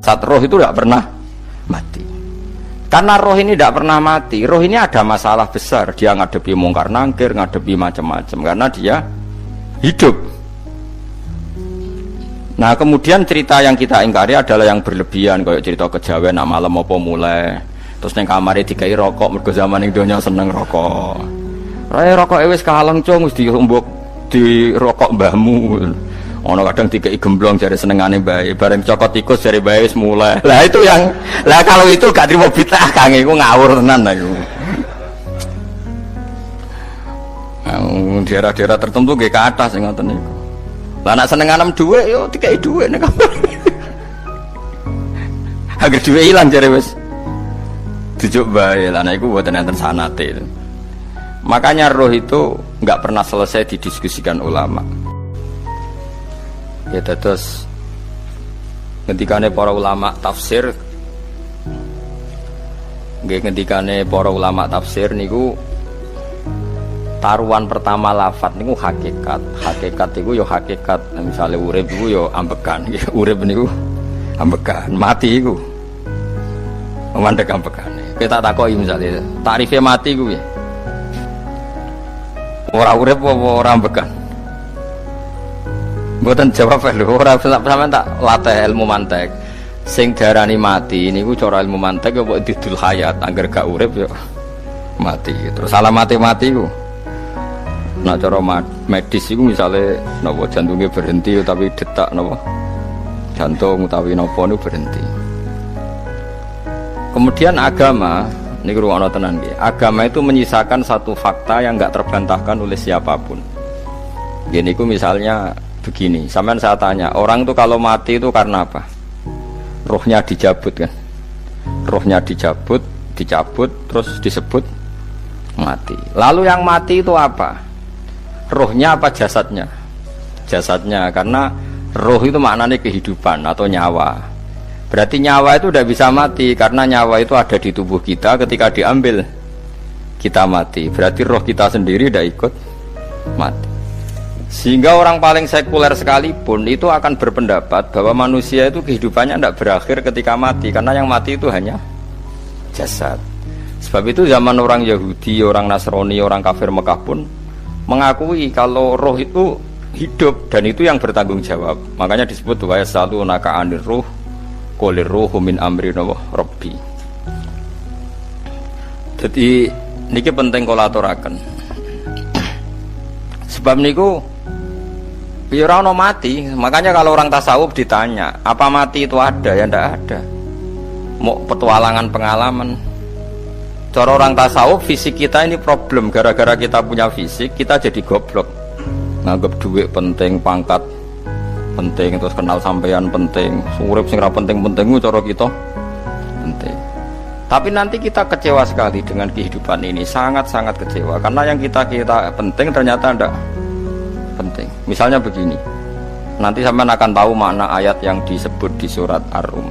pecat. Roh itu tidak pernah mati. Karena roh ini tidak pernah mati. Roh ini ada masalah besar. Dia ngadepi mungkar nangkir, ngadepi macam-macam. Karena dia hidup. Nah kemudian cerita yang kita ingkari adalah yang berlebihan. Kayak cerita kejawen, nak malam apa mulai. Terus neng kamare dikai rokok. Mergo zaman ning donya seneng rokok. Rokok wis kaleng cung, wis diumbuk di rokok mbahmu. Ono kadang dikai gemblong jare senengane bae, bareng cokot tikus jare bae wis mulai. Lah itu yang lah kalau itu gak trimo bid'ah Kang, iku ngawur tenan lha iku. Daerah-daerah tertentu nggih ke atas sing ngoten niku. Lah nek senenganem dhuwit yo dikai dhuwit nek kamar. Agar dhuwit ilang jare wis dijuk bae. Lah nek iku mboten enten sanate. Makanya roh itu nggak pernah selesai didiskusikan ulama. Ya terus ketikane para ulama tafsir, ketikane para ulama tafsir niku taruhan pertama lafadz niku hakikat. Hakikat niku yo hakikat. Misalnya urip niku yo ambekan. Urip niku ambekan. Mati niku mandek ambekane. Kita takoki misalnya tarifnya mati ku ya. Ora urip apa ora ambekan? Mboten jawab lho, ora sampean tak latih ilmu mantek. Sing diarani mati niku cara ilmu mantek apa didul hayat, angger gak urip ya mati. Terus alamate mati ku. Nah cara medis iku misale napa jantungnya berhenti tapi detak napa jantung utawi napa niku berhenti. Kemudian agama ini ruang tenan nggih. Agama itu menyisakan satu fakta yang enggak terbantahkan oleh siapapun. Gini ku misalnya begini, sampean saya tanya, orang itu kalau mati itu karena apa? Rohnya dicabut kan? Rohnya dicabut, terus disebut mati. Lalu yang mati itu apa? Rohnya apa jasadnya? Jasadnya, karena roh itu maknanya kehidupan atau nyawa. Berarti nyawa itu tidak bisa mati karena nyawa itu ada di tubuh kita, ketika diambil kita mati. Berarti roh kita sendiri tidak ikut mati. Sehingga orang paling sekuler sekalipun itu akan berpendapat bahwa manusia itu kehidupannya tidak berakhir ketika mati, karena yang mati itu hanya jasad. Sebab itu zaman orang Yahudi, orang Nasrani, orang kafir Mekah pun mengakui kalau roh itu hidup dan itu yang bertanggung jawab. Makanya disebut wa yasalunaka 'anir ruh qolir ruhu min amri rabbi. Jadi niki penting kula aturaken. Sebab niku ya ora ono mati. Makanya kalau orang tasawuf ditanya, apa mati itu ada? Ya ndak ada. Mau petualangan pengalaman. Cara orang tasawuf fisik kita ini problem, gara-gara kita punya fisik kita jadi goblok. Nganggep duit penting, pangkat penting, terus kenal sampean penting, urip sing ra penting-penting cara kita penting. Tapi nanti kita kecewa sekali dengan kehidupan ini, sangat-sangat kecewa karena yang kita penting ternyata ndak penting. Misalnya begini, nanti sampean akan tahu makna ayat yang disebut di surat Ar-Rum.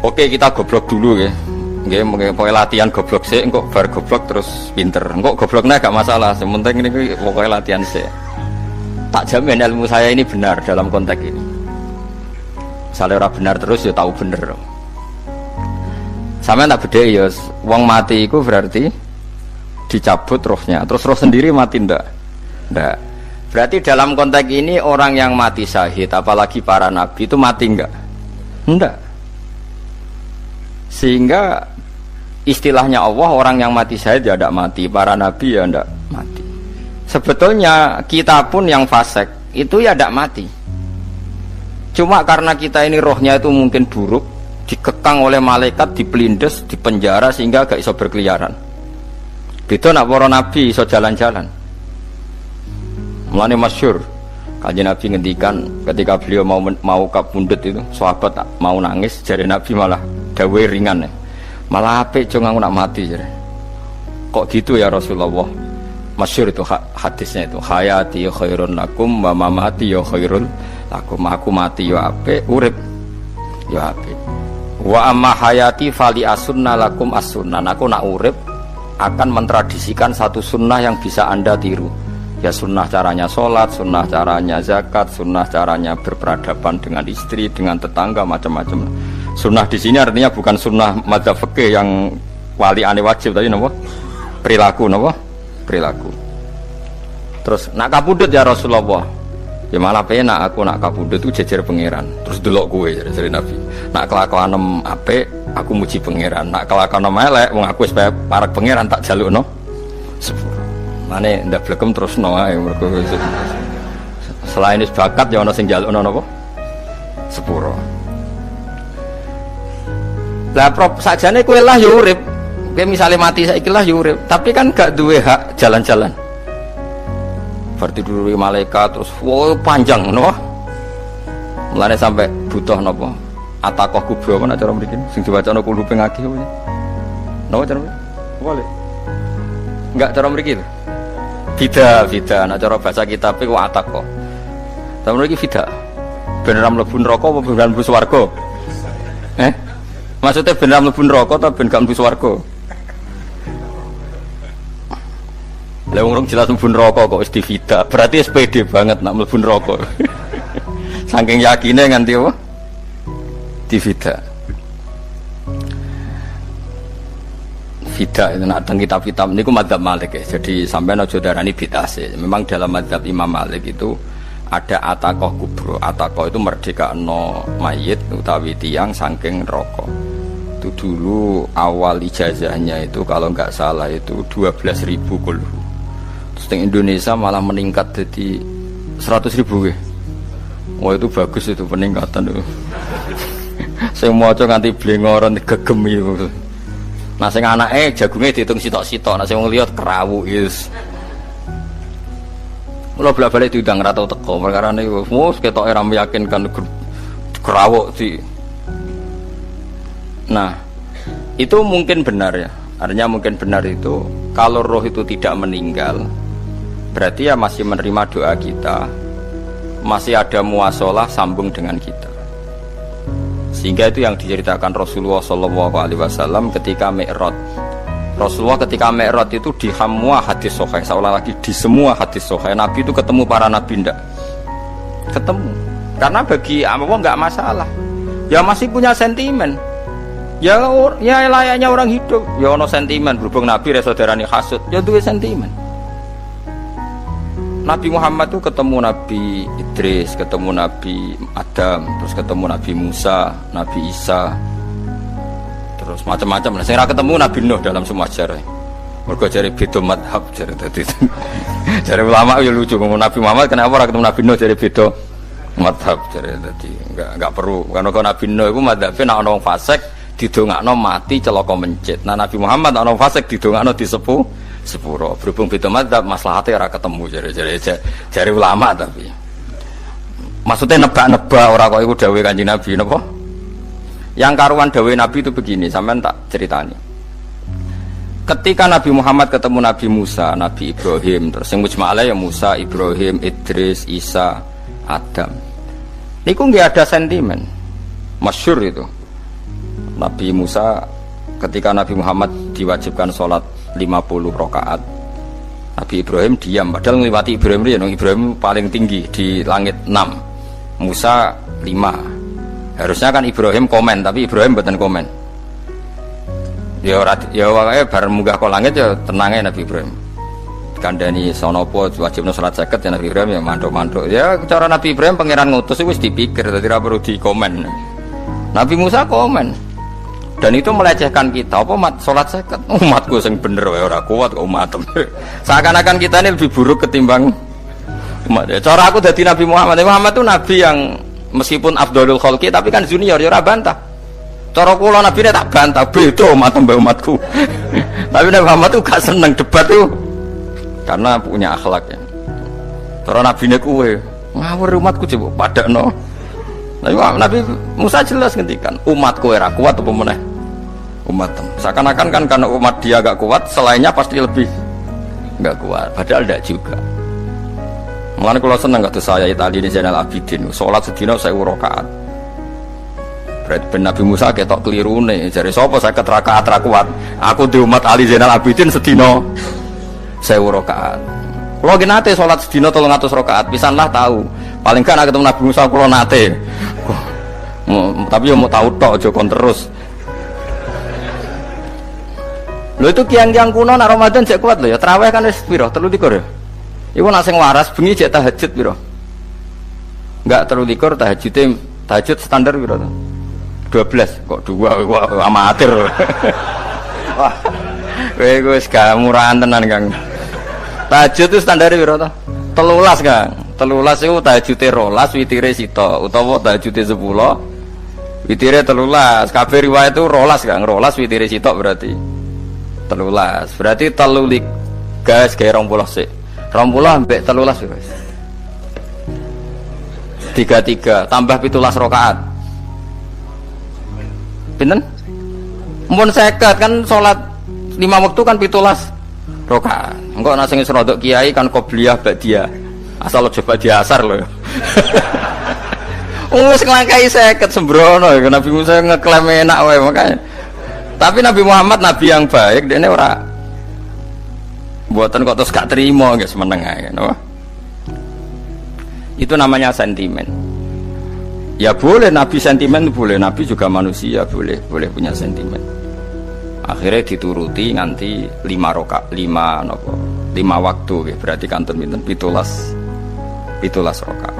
Oke, kita goblok dulu ya. Nggih, pokoke latihan goblok sik, engko bar goblok terus pinter. Engko gobloknya gak masalah, yang penting ini pokoke latihan sik. Tak jamin ilmu saya ini benar dalam konteks ini. Misalnya orang benar terus ya tahu bener. Sama tak beda ya, wong mati itu berarti dicabut rohnya, terus roh sendiri mati ndak? Ndak. Berarti dalam konteks ini orang yang mati syahid, apalagi para nabi itu mati enggak? Ndak. Sehingga istilahnya Allah, orang yang mati syahid ya ndak mati, para nabi ya ndak mati. Sebetulnya kita pun yang fasik itu ya tidak mati. Cuma karena kita ini rohnya itu mungkin buruk, dikekang oleh malaikat, dipelindes, dipenjara sehingga gak iso berkeliaran. Beda nak para nabi iso jalan-jalan. Mulane masyhur kanjeng Nabi ngendikan ketika beliau mau kapundhut itu, sahabat mau nangis, jare Nabi malah dawuhe ringan. Malah apik cung aku nak mati jare. Kok gitu ya Rasulullah? Masyhur itu hadisnya itu, hayati khairun lakum wa mamati ya khairul lakum. Aku mati ya apik, urip ya apik. Wa amma hayati fali asunna lakum as-sunnah. Aku nak urip akan mentradisikan satu sunnah yang bisa Anda tiru. Ya sunnah caranya sholat, sunnah caranya zakat, sunnah caranya berperadaban dengan istri, dengan tetangga, macam-macam. Sunnah di sini artinya bukan sunnah madzhab fikih yang wali ane wajib tadi, napa? Perilaku, napa? Perilaku. Terus nak kabudut ya Rasulullah. Ya malah penak aku nak kabudut itu jejer pangeran. Terus delok kowe dari Nabi. Nak kelakuanem apik, aku muji pangeran. Nak kelakuanem elek, wong aku wis parek pangeran tak jalukno sepuro. Mane ndak blekem terusno ae mergo selain wis bakat ya ana sing jalukno napa? Sepuro. Lah sajane kowe lah ya urip. Kowe misale mati saiki lah ya urip, tapi kan gak duwe hak jalan-jalan. Berarti dulu malaikat terus wow panjang no, mulane sampai butuh nopo atakoh kubro mana cara mriki sing diwaca no kudu pengaki apa no cara boleh enggak cara mriki fida nah cara bahasa kitab iku atakoh cara mriki fida ben ora mlebu neraka apa ben mlebu swarga maksudnya ben ora mlebu neraka ta ben gak mlebu swarga. Lah wong jelas mlebu neraka kok wis divida. Berarti SPD banget nak mlebu neraka. Saking yakine nganti apa? Divida. Vida itu nak teng kitab-kitab niku madzhab Malik ya. Jadi sampean aja darani bid'ah sih. Memang dalam madzhab Imam Malik itu ada atakoh kubro. Atakoh itu merdekano mayit utawi tiyang saking neraka. Itu dulu awal ijazahnya itu kalau enggak salah itu 12.000 kulhu. Di Indonesia malah meningkat jadi 100.000 ya. Wah itu bagus itu peningkatan itu. Saya mau coba nganti blengoran gegem itu. Nah sing anake jagungnya dihitung sitok-sitok. Nah sing wong liya kerawu is. Mula balik diundang ra tau teko perkara niku. Wes ketoke ra meyakinkan kerawuk di. Nah itu mungkin benar ya. Artinya mungkin benar itu kalau roh itu tidak meninggal. Berarti ya masih menerima doa kita, masih ada muasalah sambung dengan kita. Sehingga itu yang diceritakan Rasulullah SAW ketika Mi'raj. Rasulullah ketika Mi'raj itu di semua hadis sahih, seolah lagi di semua hadis sahih Nabi itu ketemu para nabi ndak? Ketemu. Karena bagi Allah nggak masalah. Ya masih punya sentimen. Ya layaknya orang hidup. Ya ono sentimen berhubung Nabi saudarane hasud. Ya duwe sentimen. Nabi Muhammad itu ketemu Nabi Idris, ketemu Nabi Adam, terus ketemu Nabi Musa, Nabi Isa, terus macam-macam. Saya ketemu Nabi Nuh dalam semua sejarah. Mergo jare beda madhab jare dadi. Jare ulama ya lucu ngomong Nabi Muhammad kenapa ora ketemu Nabi Nuh jare beda madhab jare dadi enggak perlu. Karena kalau Nabi Nuh iku madhabe nek ana wong fasik didongakno mati celaka mencit. Nah Nabi Muhammad ana wong fasik didongakno disepuh sepuro. Berhubung beda madzhab maslahatnya ora ketemu jare ulama tapi maksudnya nebak-nebak ora kok iku dawuhe Kanjeng Nabi napa yang karuan dawuhe Nabi itu begini sampean tak ceritani ketika Nabi Muhammad ketemu Nabi Musa Nabi Ibrahim terus yang mujma'ala ya Musa Ibrahim Idris Isa Adam niku nggak ada sentimen masyhur itu Nabi Musa ketika Nabi Muhammad diwajibkan sholat 50 rakaat Nabi Ibrahim diam padahal ngliwati Ibrahim paling tinggi di langit 6 Musa 5 harusnya kan Ibrahim komen tapi Ibrahim mboten komen ya wae bar munggah ke langit ya tenange Nabi Ibrahim kandhani sonopo wajibna salat 50 ya Nabi Ibrahim ya manduk-manduk ya cara Nabi Ibrahim pangeran ngutus wis dipikir dadi ora perlu dikomen Nabi Musa komen dan itu melecehkan kita apa sholat seket umatku yang bener ora kuat kok umat seakan-akan kita ini lebih buruk ketimbang umat cara aku dari Nabi Muhammad itu Nabi yang meskipun Afdhalul Khalqi tapi kan junior ya ora bantah cara kula Nabi ini tak bantah beda umat mbak umatku tapi Nabi Muhammad itu gak seneng debat itu karena punya akhlak ya cara Nabi ini kuwe ngawur umatku coba padakno Nabi Musa jelas ngendikan umatku ora kuat apa meneh umat seakan-akan kan karena umat dia gak kuat selainnya pasti lebih gak kuat padahal tidak juga mulanya kalau senang kata saya tadi di Zainal Abidin sholat sedina 1000 rakaat berarti ben Nabi Musa ketok keliru nih jadi sopo saya keterakaat kuat aku di umat Ali Zainal Abidin sedina 1000 rakaat Kalau nggih nate salat sedina 300 rakaat, pisanlah tahu. Paling kan ketemu Nabi Musa kula nate. Tapi yo mau tahu tok aja kon terus. Lho itu kiang-kiang kuno nak Ramadan jek kuat lho ya. Tarawih kan wis piro? 23 ya. Iku nak sing waras bengi jek tahajud piro? Enggak 23 tahajud standar piro to? 12 kok 2 wah amatir. Wah. Kowe wis gak murahan tenan, Kang. Tahajud itu standar piro to? 13, Kang. 13 iku tahajude 12, witire sita utawa tahajude 10. Witire 13. Kabeh riwayat itu 12, Kang. 12 witire sita berarti 13. Berarti telu gas gawe 20 sik. 20 ambek 13 wis. 33 tambah 17 rakaat. Pinten? Mun 50 kan salat 5 waktu kan 17 rakaat. Engko nek sing rodok kiai kan qobliyah ba'diyah. Asal coba diasar lho. Wis nglangkai 50 sembrono ya Nabi Musa ngeklaim enak wae makanya. Tapi Nabi Muhammad nabi yang baik, dene ora buatan kok terus gak terima nggak semeneng ae no? Itu namanya sentimen. Ya boleh Nabi sentimen, boleh Nabi juga manusia, boleh punya sentimen. Akhirnya dituruti nganti 5 waktu ya. Berarti kanton pinten 17 rakaat.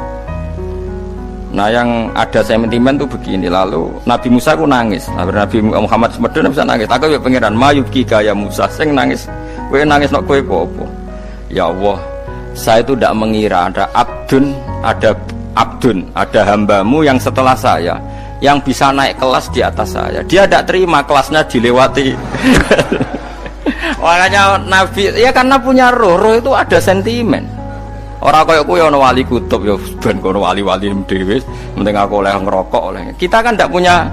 Nah yang ada sentimen tuh begini. Lalu Nabi Musa ku nangis. Nabi Muhammad semedon bisa nangis. Aku ya pangeran mayubki kaya Musa sing nangis. Kowe nangis nok kowe apa? Ya Allah, saya itu tidak mengira ada hambamu yang setelah saya yang bisa naik kelas di atas saya. Dia tidak terima kelasnya dilewati. Makanya Nabi ya karena punya roh itu ada sentimen. Orang kaya kowe ana wali kutub ya ben kono wali-wali dhewe, penting aku oleh ngerokok oleh. Kita kan tidak punya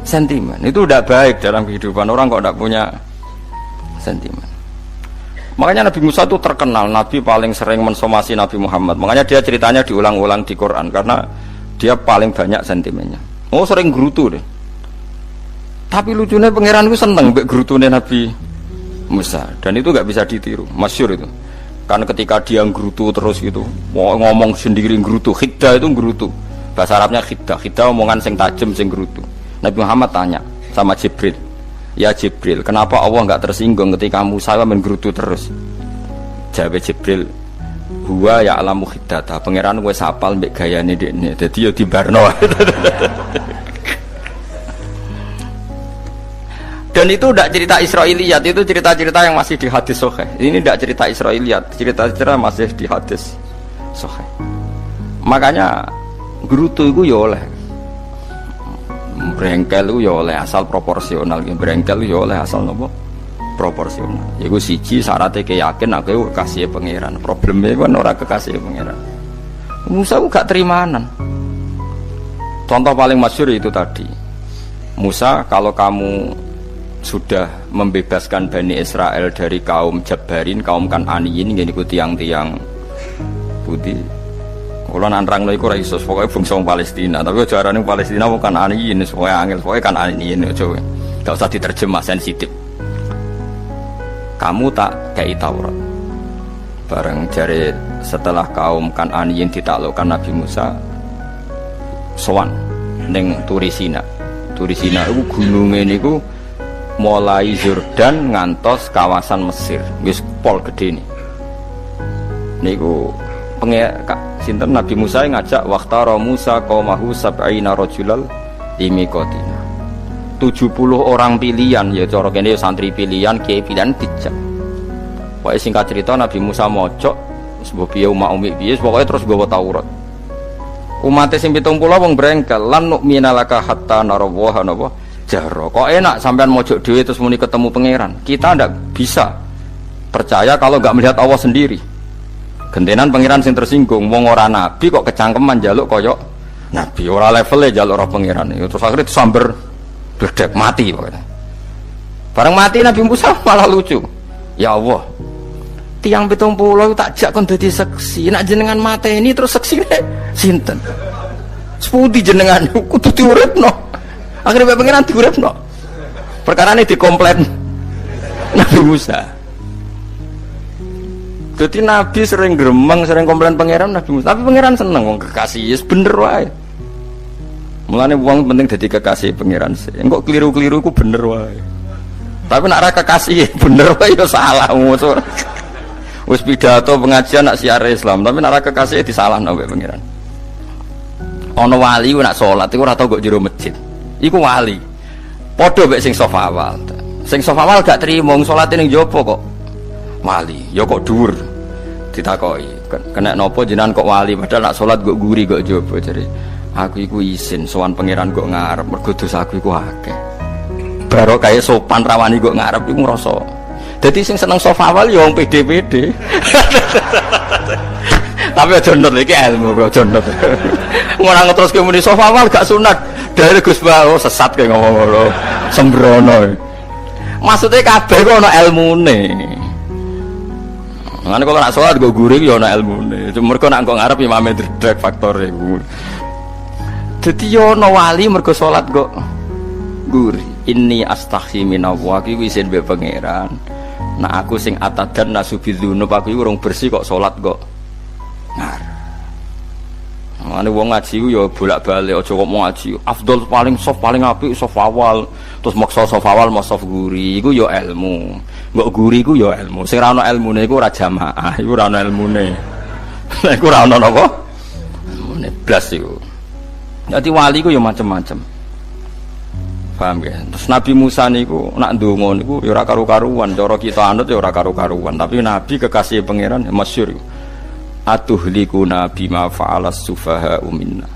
sentimen. Itu tidak baik dalam kehidupan orang kok tidak punya sentimen. Makanya Nabi Musa itu terkenal Nabi paling sering mensomasi Nabi Muhammad. Makanya dia ceritanya diulang-ulang di Quran karena dia paling banyak sentimennya. Oh sering gerutu deh. Tapi lucunya pangeran itu seneng mbek gerutune Nabi Musa dan itu nggak bisa ditiru, masyhur itu. Karena ketika dia nggerutu terus gitu, ngomong sendiri nggerutu, khiddah itu nggerutu. Bahasa Arabnya khiddah omongan sing tajem sing nggerutu. Nabi Muhammad tanya sama Jibril, ya Jibril, kenapa Allah nggak tersinggung ketika Musa menggerutu terus? Jawab Jibril, huwa ya alamu khiddata, pangeran gue sapal mbek gayane dekne, dadi yo dibarno. Dan itu tidak cerita Israiliyat, itu cerita-cerita yang masih di hadis sahih. Ini tidak cerita Israiliyat, cerita-cerita masih di hadis sahih. Makanya gerutu itu ya oleh, brengkel itu ya oleh asal proporsional, brengkel itu ya oleh asal nopo proporsional. Iku siji syaratnya keyakin aku kekasih pangeran. Problemnya kan orang kekasih pangeran. Musa itu gak terimanan. Contoh paling masyhur itu tadi. Musa, kalau kamu sudah membebaskan Bani Israel dari kaum Jabbarin, kaum Kan'aniyin, ini ku tiang-tiang putih. Kalau nantrang iku ora iso, pokoke bangsa Palestina, tapi ajarane Palestina bukan Kan'aniyin, pokoke angel, pokoke Kan'aniyin aja. Enggak usah diterjemah sensitif. Kamu tak kei Taurat. Bareng jare setelah kaum Kan'aniyin ditaklukkan Nabi Musa sowan ning Turisina. Turisina iku gununge niku mulai Yordan ngantos kawasan Mesir, wis pol gede nih. Niku sinten Nabi Musa ngajak waqtara Musa qaumahu sab'ina rajulal limiqatina. 70 orang pilihan ya cara kene santri pilihan, kiai pilihan dijak. Pokoke singkat cerita Nabi Musa mojok sebab piye umat umi piye pokoke terus gawa Taurat. Umat sing 70 wong brengkel lan nu'mina laka hatta narawaha napa jaro. Kok enak sampean mojok dhewe terus muni ketemu pangeran. Kita ndak bisa percaya kalau nggak melihat Allah sendiri. Gentenan pangeran sing tersinggung, wong ora nabi kok kecangkeman njaluk kaya nabi, ora levele njaluk ora pangeran. Terus akhirnya disamber bledek mati pokoknya. Bareng mati Nabi Musa malah lucu. Ya Allah, tiang 70 tak jak kon dadi seksi. Nek jenengan mateni terus seksine sinten? Sepundi jenengan kudu diuripno. Akhirnya pengiran diuripno. Perkara ini dikomplain Nabi Musa. Jadi Nabi sering gremeng, sering komplain pangeran Nabi Musa. Tapi pangeran seneng wong kekasih, yes bener wae. Mulane wong penting dadi kekasih pangeran sih. Engko keliru-keliru ku bener wae. Tapi nak ra kekasih bener wae ya salah musuh. Wis pidato pengajian nak siar Islam, tapi nak ra kekasih disalahno mbek pangeran. Ana wali ku nak salat iku ora tau kok jero masjid. Iku wali. Padha mbek sing saf awal. Sing saf awal gak trimo salate ning jopo kok. Wali, ya kok dhuwur. Ditakoki, kena napa jenengan kok wali padahal nak salat kok guri kok jopo jare. Aku iku isin sowan pangeran kok ngarep mergo dosa aku iku akeh. Baro kaya sopan rawani kok ngarep iku ngrasa. Dadi sing seneng saf awal ya wong pede-pede. Tapi aja ndot iki ilmu kok aja ndot. Ora ngeteruske muni saf awal gak sunat. Dari Gus Bawo sesat kayak ngomong ngono. Sembrono. Maksudnya kabeh kok ana ilmune. Ngene kok nak salat go guring ya ana ilmune. Mergo nak kok ngarep imame dredeg faktore iku. Dadi yo ana wali mergo salat kok guri. Inni astaghfi minallah iki wis mbek pangeran. Nah aku sing atadan nasubidzunub aku iki urung bersih kok salat kok ngarep. Mane wong ngaji ku ya bolak-balik aja kok mau ngaji. Afdol paling soft paling apik soft awal. Terus maksa soft awal mau soft guri iku ya ilmu. Mbok guri ku ya ilmu. Sing ora ana ilmune iku ora jamaah, iku ora ana ilmune. Nek ora ana napa? Ilmune blas iku. Dadi wali ku ya macam-macam. Paham ya? Terus Nabi Musa niku nak ndonga niku ya ora karu-karuan, cara kita anut ya ora karu-karuan, tapi Nabi kekasih pangeran masyhur iku. Atuhlikuna bima fa'alas sufaha'u minna.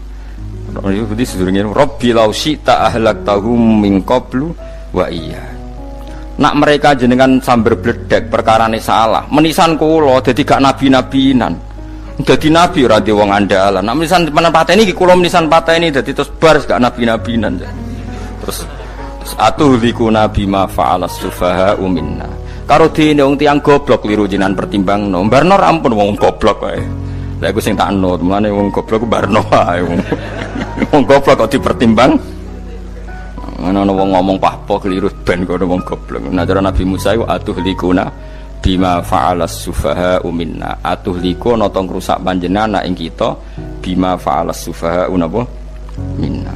Itu sedurunge Rabbi law syi'ta ahlaktahum min qablu wa iya. Nak mereka jenengan sambar bledek perkarane salah. Menisan kula dadi gak nabi-nabinan. Dadi nabi ora di wong andalan. Nak menisan pateni iki kula menisan pateni dadi terus bar gak nabi-nabinan. Terus atuhlikuna bima fa'alas sufaha'u minna. Karo dene wong tiyang goblok liru jinan pertimbangno. Barno ampun wong goblok wae. Lah iku sing tak anut, mulane wong goblok ku barno wae. Wong goblok kok dipertimbang. Ana wong ngomong pahpo keliru ben kono wong goblok. Nah cara Nabi Musa iku atuhlikuna bima fa'alas sufaha'u minna. Atuhliku ana tong rusak panjenengan ing kita bima fa'alas sufaha'u napa minna.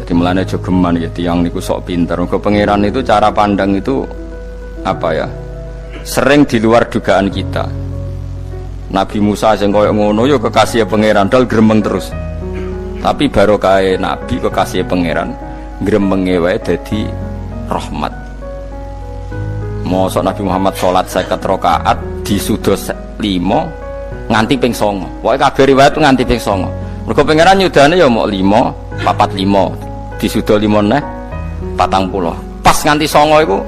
Jadi mulane aja geman ya tiyang niku sok pinter. Mergo pangeran itu cara pandang itu apa ya? Sering di luar dugaan kita. Nabi Musa sing koyo ngono ya kekasih pangeran dal gremeng terus. Tapi barokah Nabi kekasih pangeran gremenge wae dadi rahmat. Mosok Nabi Muhammad salat 50 rakaat disudo 5 nganti ping 9. Pokoke kabeh riwayat nganti ping 9. Mergo pangeran nyudane ya mok 5, 45. Disudo 5 neh 40. Pas nganti 9 iku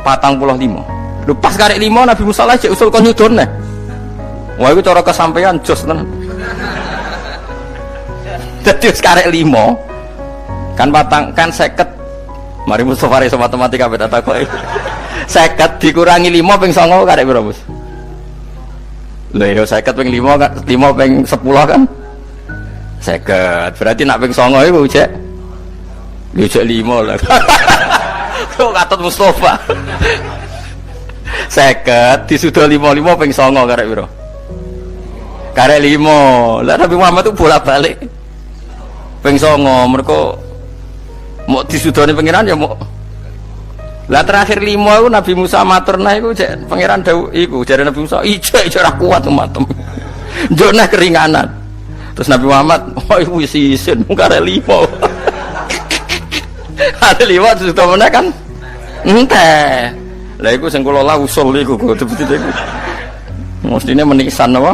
45. Lho pas karek 5 Nabi Musa lagi usul kon nyudone. Wah iku cara kesampaian jos tenan. Dadi wis karek 5 kan patang kan 50. Mari Mustofa iso matematika beda takoki. 50 dikurangi 5 ping 9 karek piro, Bos? Lha yo 50 ping 5 kan 5 ping 10 kan 50. Berarti nak ping 9 iku cek. Yo cek 5 lah. Kok katut Mustofa. 50 disudo 55 ping 9 karek piro? Karek 5. Lah Nabi Muhammad itu bolak-balik. Ping 9 mergo mau disudone pangeran ya mau. Lah terakhir 5 iku Nabi Musa matur nah iku cek pangeran dawuh iku jare Nabi Musa ijo ora kuat umatem. Njone keringanan. Terus Nabi Muhammad oh iku wis isin karek 5. Ada 5 disudone kan enteh. Lah iku sing kula la usul iku betul-betul iku. Mestine menisan apa?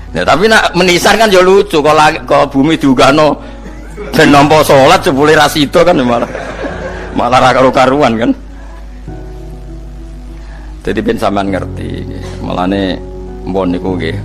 Ya tapi nak menisan kan ya lucu kalau bumi diugano ben nampa salat jebule ra sida kan malah ra karo-karuan kan. Jadi ben sampean ngerti. Malane mbon niku nggih